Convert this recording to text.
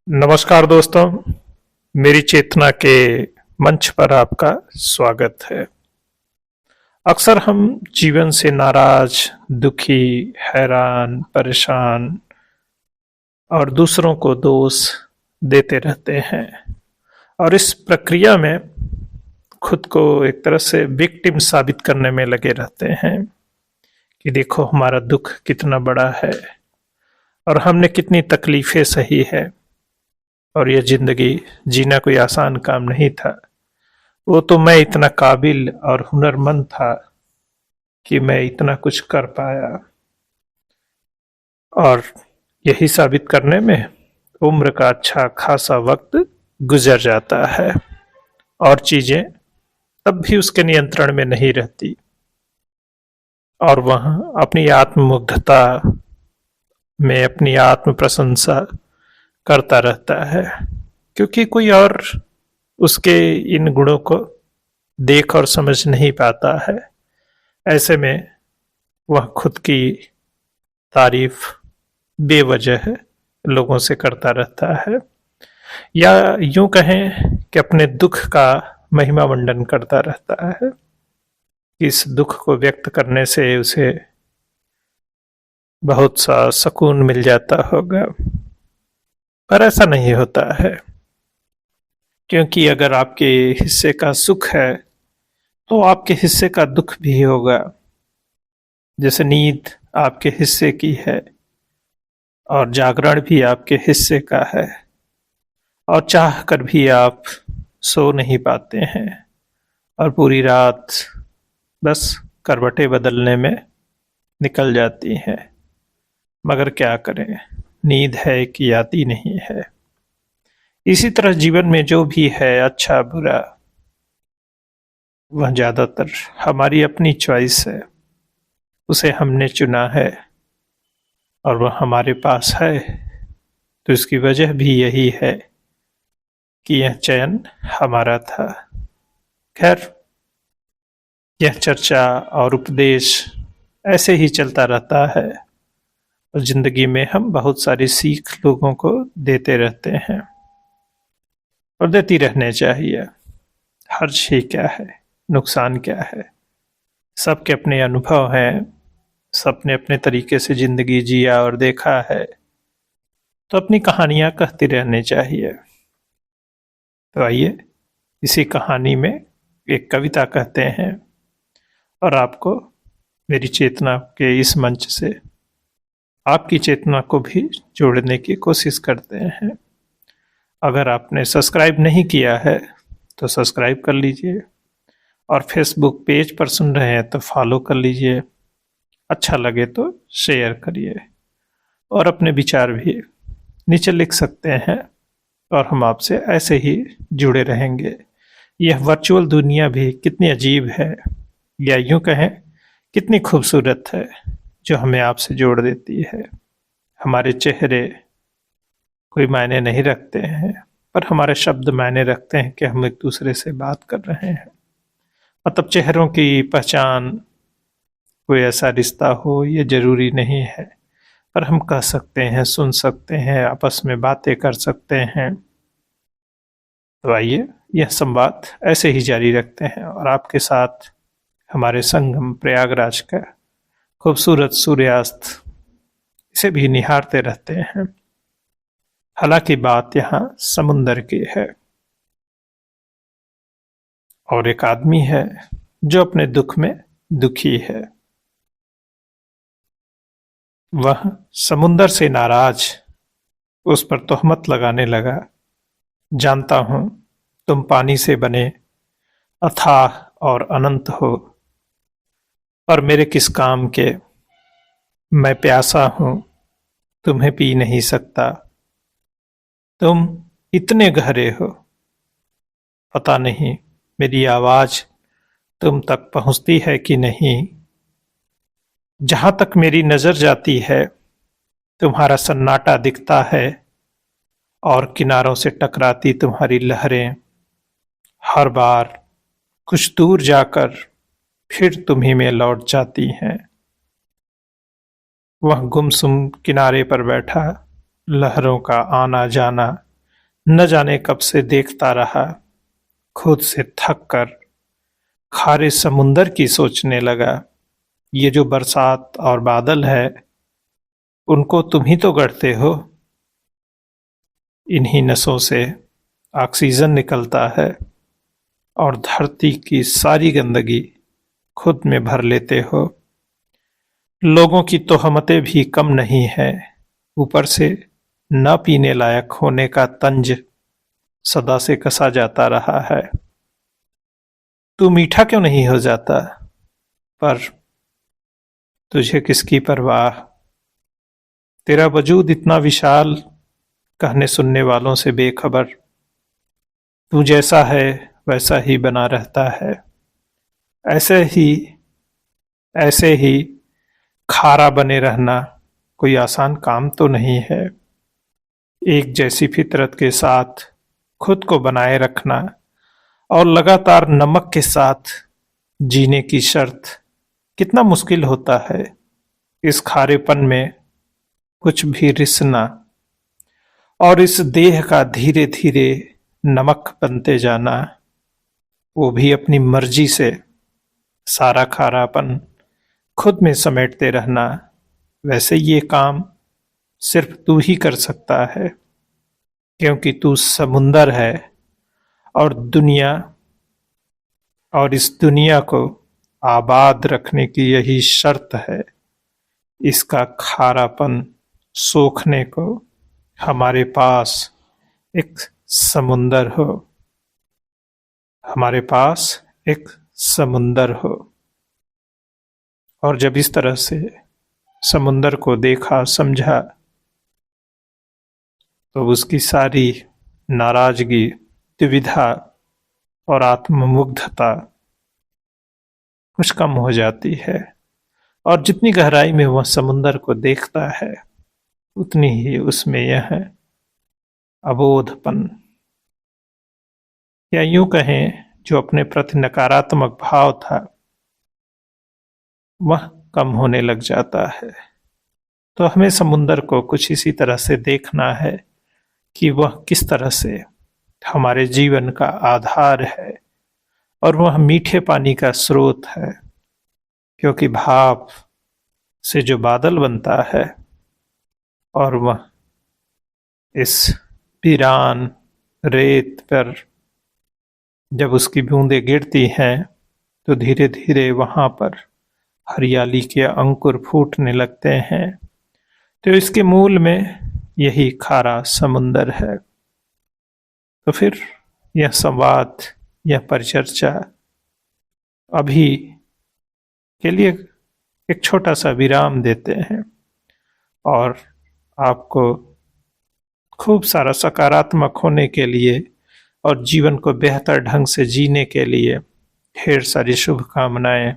नमस्कार दोस्तों, मेरी चेतना के मंच पर आपका स्वागत है। अक्सर हम जीवन से नाराज, दुखी, हैरान, परेशान और दूसरों को दोष देते रहते हैं और इस प्रक्रिया में खुद को एक तरह से विक्टिम साबित करने में लगे रहते हैं कि देखो हमारा दुख कितना बड़ा है और हमने कितनी तकलीफें सही है और यह जिंदगी जीना कोई आसान काम नहीं था। वो तो मैं इतना काबिल और हुनरमंद था कि मैं इतना कुछ कर पाया और यही साबित करने में उम्र का अच्छा खासा वक्त गुजर जाता है और चीजें तब भी उसके नियंत्रण में नहीं रहती और वह अपनी आत्ममुग्धता में अपनी आत्म प्रशंसा करता रहता है क्योंकि कोई और उसके इन गुणों को देख और समझ नहीं पाता है। ऐसे में वह खुद की तारीफ बेवजह लोगों से करता रहता है या यूं कहें कि अपने दुख का महिमा मंडन करता रहता है। इस दुख को व्यक्त करने से उसे बहुत सा सुकून मिल जाता होगा, पर ऐसा नहीं होता है क्योंकि अगर आपके हिस्से का सुख है तो आपके हिस्से का दुख भी होगा। जैसे नींद आपके हिस्से की है और जागरण भी आपके हिस्से का है और चाह कर भी आप सो नहीं पाते हैं और पूरी रात बस करवटें बदलने में निकल जाती हैं, मगर क्या करें, नींद है कि आती नहीं है। इसी तरह जीवन में जो भी है अच्छा बुरा वह ज्यादातर हमारी अपनी चॉइस है, उसे हमने चुना है और वह हमारे पास है तो इसकी वजह भी यही है कि यह चयन हमारा था। खैर, यह चर्चा और उपदेश ऐसे ही चलता रहता है और जिंदगी में हम बहुत सारी सीख लोगों को देते रहते हैं और देती रहने चाहिए। हर्ज ही क्या है, नुकसान क्या है, सबके अपने अनुभव हैं, सबने अपने तरीके से जिंदगी जिया और देखा है तो अपनी कहानियां कहती रहनी चाहिए। तो आइए इसी कहानी में एक कविता कहते हैं और आपको मेरी चेतना के इस मंच से आपकी चेतना को भी जोड़ने की कोशिश करते हैं। अगर आपने सब्सक्राइब नहीं किया है तो सब्सक्राइब कर लीजिए और फेसबुक पेज पर सुन रहे हैं तो फॉलो कर लीजिए। अच्छा लगे तो शेयर करिए और अपने विचार भी नीचे लिख सकते हैं और हम आपसे ऐसे ही जुड़े रहेंगे। यह वर्चुअल दुनिया भी कितनी अजीब है या यूं कहें कितनी खूबसूरत है जो हमें आपसे जोड़ देती है। हमारे चेहरे कोई मायने नहीं रखते हैं पर हमारे शब्द मायने रखते हैं कि हम एक दूसरे से बात कर रहे हैं। मतलब चेहरों की पहचान कोई ऐसा रिश्ता हो ये जरूरी नहीं है, पर हम कह सकते हैं, सुन सकते हैं, आपस में बातें कर सकते हैं। तो आइए यह संवाद ऐसे ही जारी रखते हैं और आपके साथ हमारे संगम प्रयागराज का खूबसूरत सूर्यास्त इसे भी निहारते रहते हैं। हालांकि बात यहाँ समुंदर की है और एक आदमी है जो अपने दुख में दुखी है। वह समुंदर से नाराज उस पर तोहमत लगाने लगा। जानता हूं तुम पानी से बने अथाह और अनंत हो, पर मेरे किस काम के, मैं प्यासा हूं तुम्हें पी नहीं सकता। तुम इतने गहरे हो, पता नहीं मेरी आवाज तुम तक पहुंचती है कि नहीं। जहां तक मेरी नजर जाती है तुम्हारा सन्नाटा दिखता है और किनारों से टकराती तुम्हारी लहरें हर बार कुछ दूर जाकर फिर तुम्ही में लौट जाती हैं। वह गुमसुम किनारे पर बैठा लहरों का आना जाना न जाने कब से देखता रहा, खुद से थक कर खारे समुंदर की सोचने लगा। ये जो बरसात और बादल है, उनको तुम ही तो गढ़ते हो। इन्हीं नसों से ऑक्सीजन निकलता है और धरती की सारी गंदगी खुद में भर लेते हो। लोगों की तोहमतें भी कम नहीं है, ऊपर से न पीने लायक होने का तंज सदा से कसा जाता रहा है। तू मीठा क्यों नहीं हो जाता? पर तुझे किसकी परवाह? तेरा वजूद इतना विशाल, कहने सुनने वालों से बेखबर। तू जैसा है वैसा ही बना रहता है। ऐसे ही ऐसे ही खारा बने रहना कोई आसान काम तो नहीं है। एक जैसी फितरत के साथ खुद को बनाए रखना और लगातार नमक के साथ जीने की शर्त कितना मुश्किल होता है। इस खारेपन में कुछ भी रिसना और इस देह का धीरे धीरे नमक बनते जाना, वो भी अपनी मर्जी से सारा खारापन खुद में समेटते रहना। वैसे ये काम सिर्फ तू ही कर सकता है, क्योंकि तू समुंदर है और इस दुनिया को आबाद रखने की यही शर्त है। इसका खारापन सोखने को हमारे पास एक समुंदर हो, हमारे पास एक समुंदर हो। और जब इस तरह से समुंदर को देखा समझा, तो उसकी सारी नाराजगी, दुविधा और आत्ममुग्धता कुछ कम हो जाती है। और जितनी गहराई में वह समुंदर को देखता है, उतनी ही उसमें यह अबोधपन, या यूं कहें जो अपने प्रति नकारात्मक भाव था, वह कम होने लग जाता है। तो हमें समुंदर को कुछ इसी तरह से देखना है कि वह किस तरह से हमारे जीवन का आधार है और वह मीठे पानी का स्रोत है। क्योंकि भाप से जो बादल बनता है और वह इस वीरान रेत पर जब उसकी बूंदें गिरती हैं, तो धीरे धीरे वहां पर हरियाली के अंकुर फूटने लगते हैं। तो इसके मूल में यही खारा समुंदर है। तो फिर यह संवाद, यह परिचर्चा अभी के लिए एक छोटा सा विराम देते हैं और आपको खूब सारा सकारात्मक होने के लिए और जीवन को बेहतर ढंग से जीने के लिए ढेर सारी शुभकामनाएं